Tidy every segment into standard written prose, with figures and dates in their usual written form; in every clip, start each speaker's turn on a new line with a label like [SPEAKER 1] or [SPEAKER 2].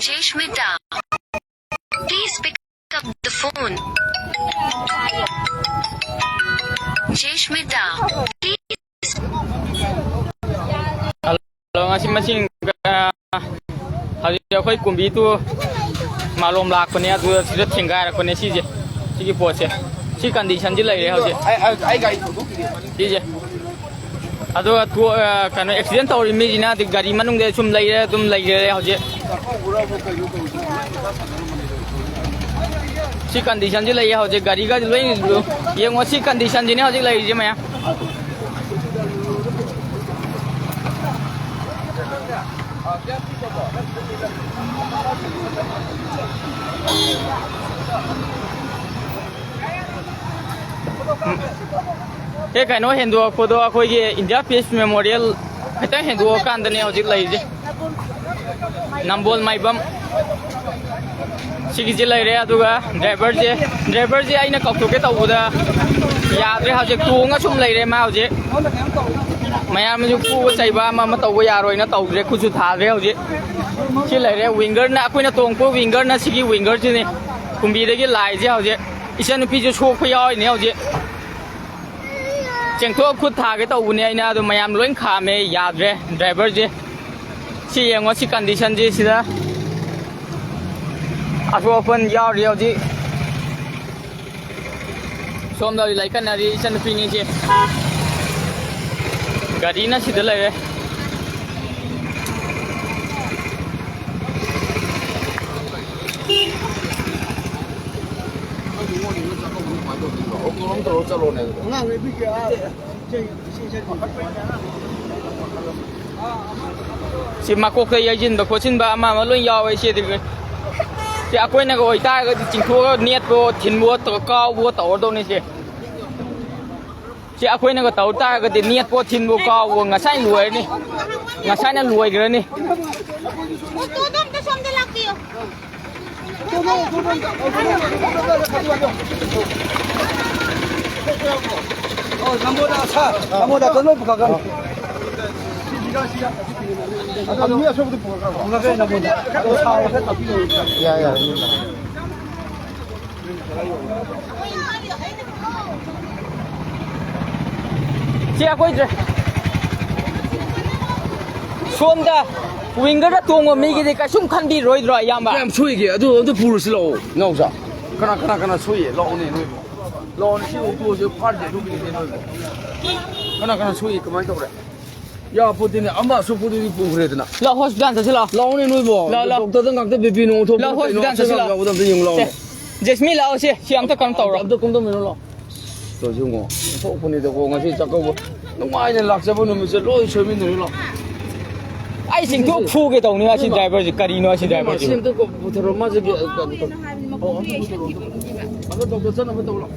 [SPEAKER 1] Jeshmita, please pick up the phone. Jeshmita, please.
[SPEAKER 2] Hello, masing hadi akwai kumbi tu malum lak ko ne tu sida thinga ra ko ne si je si ki po se si condition ji lai re hau je ai gai si je ado tu kan accident to mi ji na ti gari manung de sum lai re tum lai re hau je si condition ji lai hau je gari ga loi ye ngo si condition ji ne hau je lai je ma ये कहीं हिंदू खुद अखोई India peace memorial खत हिंदू कांदने हजिक लेजे नंबोल माइबम सिगी लेरे driver से अना कौथोके तौबद याद्रे हजिक तोंग सूम लेरे मा हजिक मैम फूब चैब तब यारोना तौद्रे खुद थाद्रे हजिक si लेरे विंगर ना अखोना तोंगपो विंगर ना सिगी विंगर से कुंबीदगी लाइजे हजिक इसा नुपीजे सोखप यावने हजिक चेंथो खुद थागे तौबने अना मैम लोन खामे याद्रे ड्राइवर से si yengo si condition ji sida asopon yauri hauji somda lai kanari isan pini je gari na sida lai si makok tay yajin ba kosin ba ama malun yaw si de si akoy na go ita ga chingtho niat bo thinbo to kaw bo to do ni si akoy na go taw ta ga de niat bo thinbo kaw bo ngasai luai ni ngasai na luai gra ni
[SPEAKER 3] oh namoda kono bukan Kami asal betul bukan. Enggak nak buat. Kalau tahu saya tapi. Ya.
[SPEAKER 2] Siapa itu? Somda winger dah tunggu migi de kasum kan bi roi roi yang ba.
[SPEAKER 3] Yang cuy ke, itu purus lo. Ngau sa. Kena cuy lo ni. Lo ni si utu je part je tu bi ni. Kena cuy kemana tu ber? Ya putih ni, amma so putih ni pukul itu na.
[SPEAKER 2] Lau hospital tu sila.
[SPEAKER 3] Lau ni nuai bo. Doktor tu ngak tu baby nung tu.
[SPEAKER 2] Lau hospital tu sila.
[SPEAKER 3] Lau tu yung lau.
[SPEAKER 2] Jasmine lau si, siang tu kan tahu.
[SPEAKER 3] Abdu kum tu minum lau. Tu yung ngo. So pun itu ko ngasi cakap bo. Nungay ni laksa bo nungsi loi cermin tu lau.
[SPEAKER 2] Ai sing tu fu ke tahu ni asyik driver je, kari ni asyik driver je.
[SPEAKER 3] Sim tu ko putar rumah je. Oh, aku doktor sana betul lau.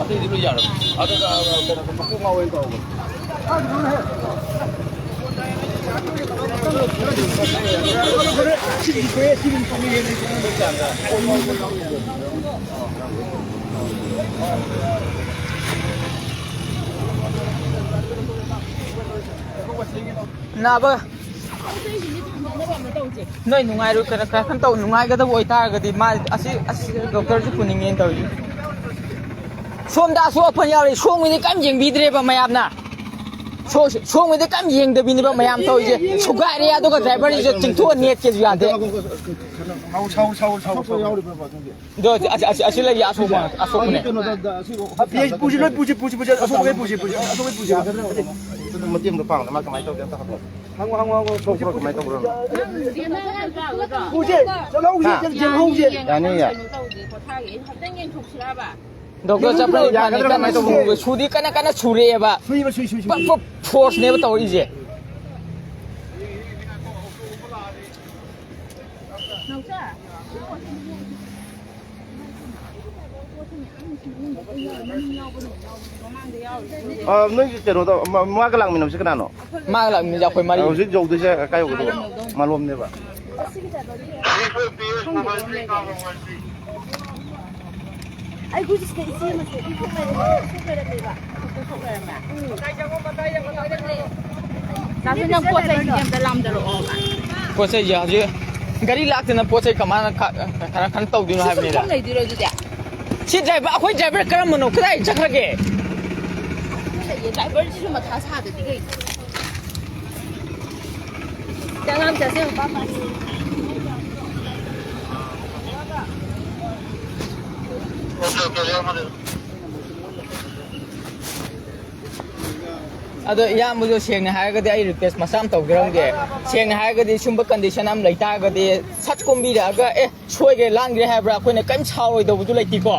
[SPEAKER 3] Ada di luar. Ada aku mau itu.
[SPEAKER 2] Naba. Noi nungai ru kana kan tahu nungai ga da boi ta ga di ma asi doctor ju kuning yen tahu. Somda so pan yaw ri song mi kam jeng bidre ba mayam na. Song mi kam jeng da bini ba mayam tahu je. Suga ri ado ga driver je chingtho net ke ju ade.
[SPEAKER 3] Chau yaw ri ba ba.
[SPEAKER 2] Do asi la ya so ne.
[SPEAKER 3] Puji asok ke puji.
[SPEAKER 4] ꯃꯇꯦꯡꯗꯣ ꯄꯥꯡꯅ ꯀꯃꯥꯏꯅ ꯇꯧꯒꯦ ꯑꯝꯇ ꯍꯪꯉꯣ ꯍꯪꯉꯣ ꯁꯣꯛꯄ꯭ꯔꯣ ꯀꯃꯥꯏꯅ ꯇꯧꯕ꯭ꯔꯣ ꯌꯥꯅꯤ ꯌꯥ
[SPEAKER 2] doctor ꯆꯠꯄ ꯀꯟꯅ ꯁꯨꯗꯤ ꯀꯟꯅ ꯁꯨꯔꯦꯕ ꯐꯣꯔꯁꯅꯦꯕ ꯇꯧꯔꯤꯁꯦ
[SPEAKER 4] ꯅꯣꯏꯒꯤ ꯀꯩꯅꯣꯗꯣ ꯃꯥꯒ ꯂꯥꯛꯃꯤꯟꯅꯕꯁꯤ ꯀꯅꯥꯅꯣ
[SPEAKER 2] ꯃꯥꯒ ꯂꯥꯛꯃꯤꯟꯅꯕꯁꯦ ꯑꯩꯈꯣꯏ ꯃꯔꯤ
[SPEAKER 4] ꯍꯧꯖꯤꯛ ꯌꯧꯗꯣꯏꯁꯦ ꯀꯥꯏ ꯌꯧꯒꯗꯧꯕ ꯃꯥꯂꯣꯝꯅꯦꯕ
[SPEAKER 5] ꯑꯩ ꯍꯧꯖꯤꯛꯁꯤꯗ ꯏꯆꯦ ꯑꯃꯁꯦ ꯊꯣꯛ ꯂꯩꯔꯝꯃꯦꯕ ꯅꯪ ꯄꯣꯠ ꯆꯩꯁꯤꯡꯁꯦ ꯑꯝꯇ ꯂꯥꯝꯗꯔꯛꯑꯣꯕ
[SPEAKER 2] ꯄꯣꯠ ꯆꯩꯁꯦ ꯍꯧꯖꯤꯛ ꯒꯥꯔꯤ ꯂꯥꯛꯇꯅ ꯄꯣꯠ ꯆꯩ ꯀꯃꯥꯏꯅ ꯈꯔ ꯇꯧꯗꯣꯏꯅꯣ ꯍꯥꯏꯕꯅꯤꯗ
[SPEAKER 5] ꯂꯩꯗꯣꯏꯔꯣ ꯑꯗꯨꯗꯤ
[SPEAKER 2] ꯁꯤ ꯗ꯭ꯔꯥꯏꯚꯔ ꯑꯩꯈꯣꯏ ꯗ꯭ꯔꯥꯏꯚꯔ ꯀꯔꯝꯕꯅꯣ ꯀꯗꯥꯏ ꯆꯠꯈ꯭ꯔꯒꯦ
[SPEAKER 5] ꯗ꯭ꯔꯥꯏꯚꯔꯁꯤꯁꯨ ꯃꯊꯥ ꯁꯥꯗꯗꯤ ꯀꯩ ꯆꯪꯉꯝ ꯆꯠꯁꯦ ꯄꯥꯄꯥ
[SPEAKER 2] ꯑꯗꯣ ꯏꯌꯥꯝꯕꯗꯣ ꯁꯦꯡꯅ ꯍꯥꯏꯔꯒꯗꯤ ꯑꯩ ꯔꯤꯀ꯭ꯋꯦꯁ ꯃꯆꯥ ꯑꯃ ꯇꯧꯖꯔꯝꯒꯦ ꯁꯦꯡꯅ ꯍꯥꯏꯔꯒꯗꯤ ꯁꯨꯝꯕ ꯀꯟꯗꯤꯁꯟ ꯑꯃ ꯂꯩꯇꯥꯔꯒꯗꯤ ꯁꯠ ꯀꯣꯝꯕꯤꯔꯛꯑꯒ ꯁꯣꯏꯒ꯭ꯔꯦ ꯂꯥꯟꯈ꯭ꯔꯦ ꯍꯥꯏꯕ꯭ꯔꯥ ꯑꯩꯈꯣꯏꯅ ꯀꯔꯤꯝ ꯁꯥꯎꯔꯣꯏꯗꯧꯕꯁꯨ ꯂꯩꯇꯦꯀꯣ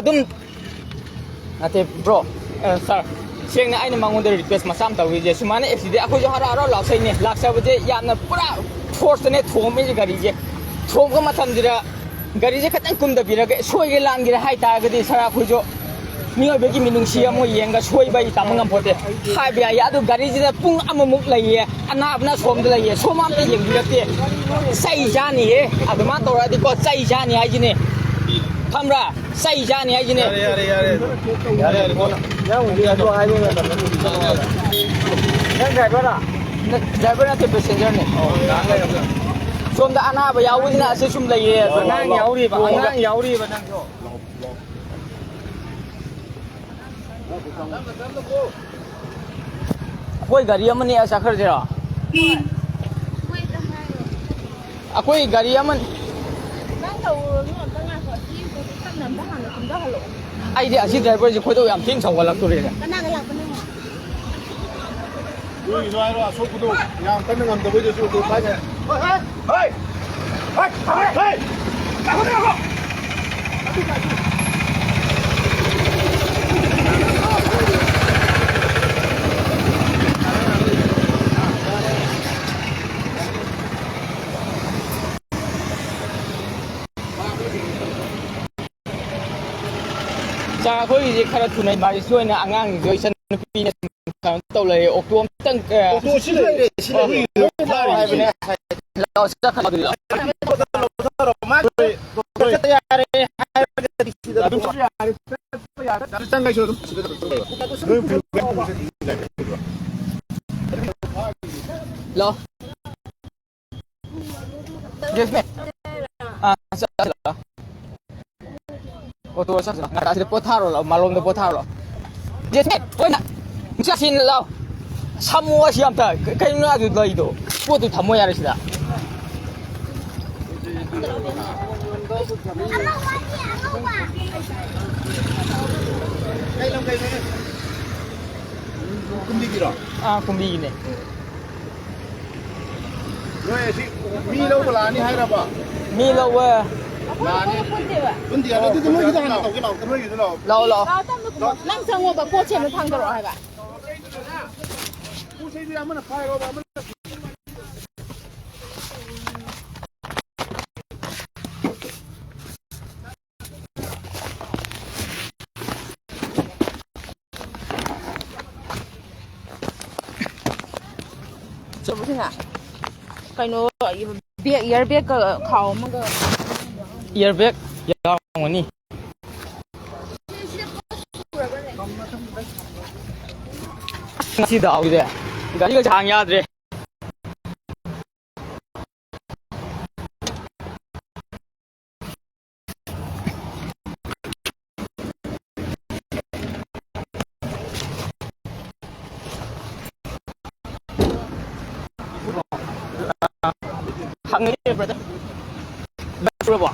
[SPEAKER 2] ꯑꯗꯨꯝ ꯅꯠꯇꯦ ꯕ꯭ꯔꯣ ꯁꯥꯔ ꯁꯦꯡꯅ ꯑꯩꯅ ꯃꯉꯣꯟꯗ ꯔꯤꯀ꯭ꯋꯦꯁ ꯃꯆꯥ ꯑꯃ ꯇꯧꯔꯤꯁꯦ ꯁꯨꯃꯥꯏꯅ ꯑꯦꯛꯁꯤꯗꯦꯟ ꯑꯩꯈꯣꯏꯁꯨ ꯍꯔꯥꯎ ꯍꯔꯥꯎ ꯂꯥꯛꯆꯩꯅꯦ ꯂꯥꯛꯆꯕꯁꯦ ꯌꯥꯝꯅ ꯄꯨꯔꯥ ꯐꯣꯔꯁꯇꯅꯦ ꯊꯣꯝꯃꯤꯁꯦ ꯒꯥꯔꯤꯁꯦ ꯊꯣꯝꯕ ꯃꯇꯝꯁꯤꯗ ꯒꯥꯔꯤꯁꯦ ꯈꯤꯇꯪ ꯀꯨꯝꯗꯕꯤꯔꯒ ꯁꯣꯏꯒ꯭ꯔꯦ ꯂꯥꯟꯈ꯭ꯔꯦ ꯍꯥꯏꯇꯥꯔꯒꯗꯤ ꯁꯥꯔ ꯑꯩꯈꯣꯏꯁꯨ ꯃꯤꯑꯣꯏꯕꯒꯤ ꯃꯤꯅꯨꯡꯁꯤ ꯑꯃ ꯌꯦꯡꯒ ꯁꯣꯏꯕ ꯑꯩ ꯇꯝꯕ ꯉꯝꯄꯣꯠꯇꯦ ꯍꯥꯏꯕ ꯌꯥꯏ ꯑꯗꯨ ꯒꯥꯔꯤꯁꯤꯗ ꯄꯨꯡ ꯑꯃꯃꯨꯛ ꯂꯩꯌꯦ ꯑꯅꯥꯕꯅ ꯁꯣꯝꯗ ꯂꯩꯌꯦ ꯁꯣꯝ ꯑꯝꯇ ꯌꯦꯡꯕꯤꯔꯛꯇꯦ ꯆꯩ ꯆꯥꯅꯤꯍꯦ ꯑꯗꯨꯃꯥꯏꯅ ꯇꯧꯔꯛꯑꯗꯤꯀꯣ ꯆꯩ ꯆꯥꯅꯤ ꯍꯥꯏꯁꯤꯅꯦ ꯈꯪꯕ꯭ꯔꯥ ꯆꯩ ꯆꯥꯅꯤ ꯍꯥꯏꯁꯤꯅꯦ ꯗ꯭ꯔꯥꯏꯚꯔ ꯅꯠꯇꯦ ꯄꯦꯁꯦꯟꯖꯔꯅꯦ ꯁꯣꯝꯗ ꯑꯅꯥꯕ ꯌꯥꯎꯕꯁꯤꯅ ꯑꯁꯤ ꯁꯨꯝ ꯂꯩꯌꯦ ꯑꯉꯥꯡ ꯌꯥꯎꯔꯤꯕ ꯅꯪꯁꯨ ꯑꯩꯈꯣꯏ ꯒꯥꯔꯤ ꯑꯃ ꯅꯦꯛꯑ ꯆꯠꯈ꯭ꯔꯁꯤꯔꯣ ꯑꯩꯈꯣꯏ ꯒꯥꯔꯤ ꯑꯃ ꯑꯩꯗꯤ ꯑꯁꯤ ꯗ꯭ꯔꯥꯏꯚꯔꯁꯦ ꯈꯣꯏꯗꯧ ꯌꯥꯝ ꯊꯤꯅ ꯁꯧꯒꯠꯂꯛꯇꯣꯔꯦꯅꯦ
[SPEAKER 5] ꯀꯅꯥꯒ ꯂꯥꯛꯄꯅꯣ
[SPEAKER 4] ꯅꯣꯏꯒꯤꯁꯨ ꯍꯥꯏꯔꯣ ꯑꯁꯣꯛꯄꯗꯣ ꯌꯥꯝ ꯀꯟꯅ ꯉꯝꯗꯕꯩꯗꯁꯨ ꯑꯗꯨ ꯐꯥꯏꯅ
[SPEAKER 2] ꯆꯥ ꯑꯩꯈꯣꯏꯒꯤꯁꯦ ꯈꯔ ꯊꯨꯅ ꯃꯥꯒꯤꯁꯨ ꯑꯣꯏꯅ ꯑꯉꯥꯡꯁꯤꯡꯁꯨ ꯏꯆꯟ ꯅꯨꯄꯤꯅ ꯇꯧ ꯂꯩꯔꯦ ꯑꯣꯛꯇꯣ ꯑꯝꯇꯪ ꯍꯥꯏꯕꯅꯦ ꯂꯥꯛꯑꯣ ꯑꯣꯇꯣ ꯆꯠꯁꯤꯗ ꯄꯣꯊꯥꯔꯣ ꯂꯥꯛꯑꯣ ꯃꯥꯂꯣꯝꯗ ꯄꯣꯊꯥꯔꯣ ꯂꯥꯛꯑꯣ ꯆꯠꯁꯤꯅ ꯂꯥꯛꯑꯣ ꯁꯝꯃꯣ ꯑꯁꯤ ꯑꯝꯇ ꯀꯩꯅꯣ ꯑꯗꯨ ꯂꯩꯗꯣ ꯄꯣꯠꯇꯨ ꯊꯝꯃꯣ ꯌꯥꯔꯦ ꯁꯤꯗ
[SPEAKER 4] ꯀꯨꯝꯕꯤꯒꯤꯔꯣ
[SPEAKER 2] ꯀꯨꯝꯕꯤꯒꯤꯅꯦ
[SPEAKER 4] ꯅꯣꯏ ꯑꯁꯤ ꯃꯤ ꯂꯧꯕ ꯂꯥꯛꯑꯅꯤ ꯍꯥꯏꯔꯕ
[SPEAKER 2] ꯃꯤ ꯂꯧꯕ
[SPEAKER 4] ꯂꯥꯛꯑꯅꯤ ꯄꯨꯟꯗꯤ ꯑꯗꯨꯗꯤ ꯅꯣꯏꯒꯤꯗ ꯍꯥꯟꯅ ꯇꯧꯒꯦ ꯂꯥꯛꯑꯣ ꯅꯣꯏꯒꯤꯗ ꯂꯥꯛꯑꯣ
[SPEAKER 2] ꯂꯥꯛꯑꯣ
[SPEAKER 5] ꯅꯪ ꯆꯪꯉꯣꯕ ꯄꯣꯠ ꯆꯦꯟꯕ ꯊꯥꯡꯗꯔꯛꯑꯣ ꯍꯥꯏꯕ
[SPEAKER 4] ꯄꯣꯠꯆꯩꯗꯤ ꯑꯃꯅ ꯄꯥꯏꯔꯣꯕ ꯑꯃꯅ
[SPEAKER 5] ꯀꯩꯅꯣ ꯕꯦꯒ ꯏꯌꯥꯔ ꯕꯦꯒꯀ ꯈꯥꯎ ꯑꯃꯒ
[SPEAKER 2] ꯏꯌꯥꯔ ꯕꯦꯒ ꯌꯥꯎꯔꯝꯒꯅꯤ ꯉꯁꯤꯗ ꯍꯧꯖꯤꯛ ꯒꯥꯔꯤꯒ ꯍꯥꯡ ꯌꯥꯗ꯭ꯔꯦ hangin brother. Berapa?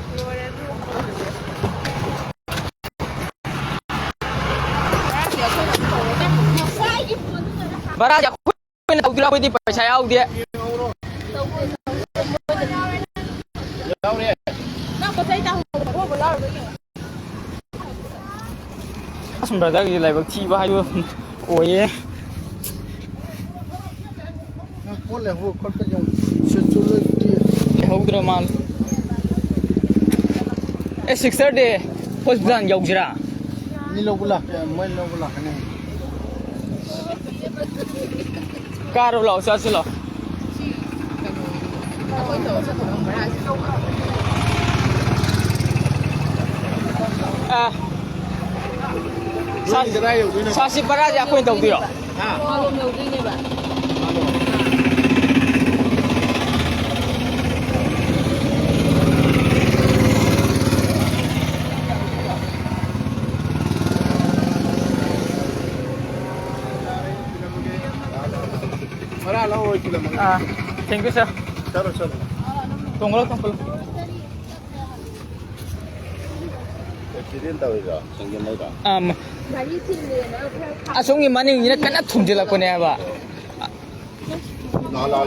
[SPEAKER 2] ꯚꯔꯥꯁꯦ ꯑꯩꯈꯣꯏꯅ ꯇꯧꯗꯣꯏꯔꯥ ꯑꯩꯈꯣꯏꯗꯤ ꯄꯩꯁꯥ ꯌꯥꯎꯗꯦ ꯑꯁꯨꯝ ꯕ꯭ꯔꯗꯔꯒꯤ ꯂꯥꯏꯕꯛ ꯊꯤꯕ ꯍꯥꯏꯕ ꯑꯣꯏꯌꯦ
[SPEAKER 4] ꯄꯣꯠ ꯂꯩꯍꯧꯕ ꯈꯣꯠꯄ ꯌꯥꯎ ꯁꯤꯠꯁꯨ ꯂꯩꯇꯦ
[SPEAKER 2] ꯂꯩꯍꯧꯗ꯭ꯔ ꯃꯥꯜꯂꯦ ꯁꯤꯛꯁꯇꯔꯗꯤ ꯍꯣꯁꯄꯤꯇꯥꯜ ꯌꯧꯁꯤꯔꯥ
[SPEAKER 4] ꯃꯤ ꯂꯧꯕ ꯂꯥꯛꯀꯦ ꯃꯣꯏ ꯂꯧꯕ ꯂꯥꯛꯀꯅꯤ
[SPEAKER 2] ꯀꯥꯔꯣ ꯂꯥꯛꯑꯣ ꯆꯠꯁꯤ ꯂꯥꯛꯑꯣ ꯁꯥꯁꯤ ꯕꯔꯥꯁꯦ ꯑꯩꯈꯣꯏꯅ ꯇꯧꯗꯣꯏꯔꯣ
[SPEAKER 4] ꯈꯔ ꯂꯧꯔꯣꯏ ꯊꯤꯜꯂꯝꯃꯒꯦ
[SPEAKER 2] ꯊꯦꯡꯛ ꯌꯨ ꯁꯔ
[SPEAKER 4] ꯆꯠꯂꯣ ꯆꯠꯂꯣ
[SPEAKER 2] ꯇꯣꯡꯈꯠꯂꯣ ꯇꯣꯡꯈꯠꯂꯣ
[SPEAKER 4] ꯑꯦꯛꯁꯤꯗꯦꯟ ꯇꯧꯔꯤꯔꯣ ꯆꯪꯁꯤꯟꯕꯩꯔꯣ
[SPEAKER 2] ꯑꯁꯣꯝꯒꯤ ꯃꯅꯤꯡꯁꯤꯅ ꯀꯟꯅ ꯊꯨꯝꯖꯤꯜꯂꯛꯄꯅꯦ ꯍꯥꯏꯕ
[SPEAKER 4] ꯂꯥ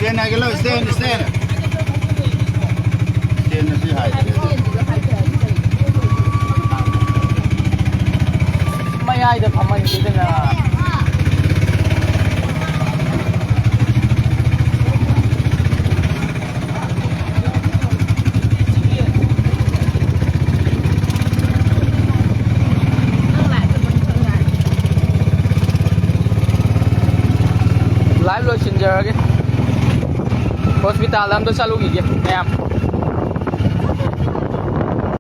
[SPEAKER 4] stand I can stand stand see high
[SPEAKER 2] ꯃꯌꯥꯏꯗ ꯐꯝꯍꯟꯈꯤꯗꯅ ꯂꯥꯏꯚ ꯂꯣꯏꯁꯤꯟꯖꯔꯒꯦ ꯍꯣꯁꯄꯤꯇꯥꯜꯗ ꯑꯝꯇ ꯆꯠꯂꯨꯈꯤꯒꯦ ꯃꯌꯥꯝ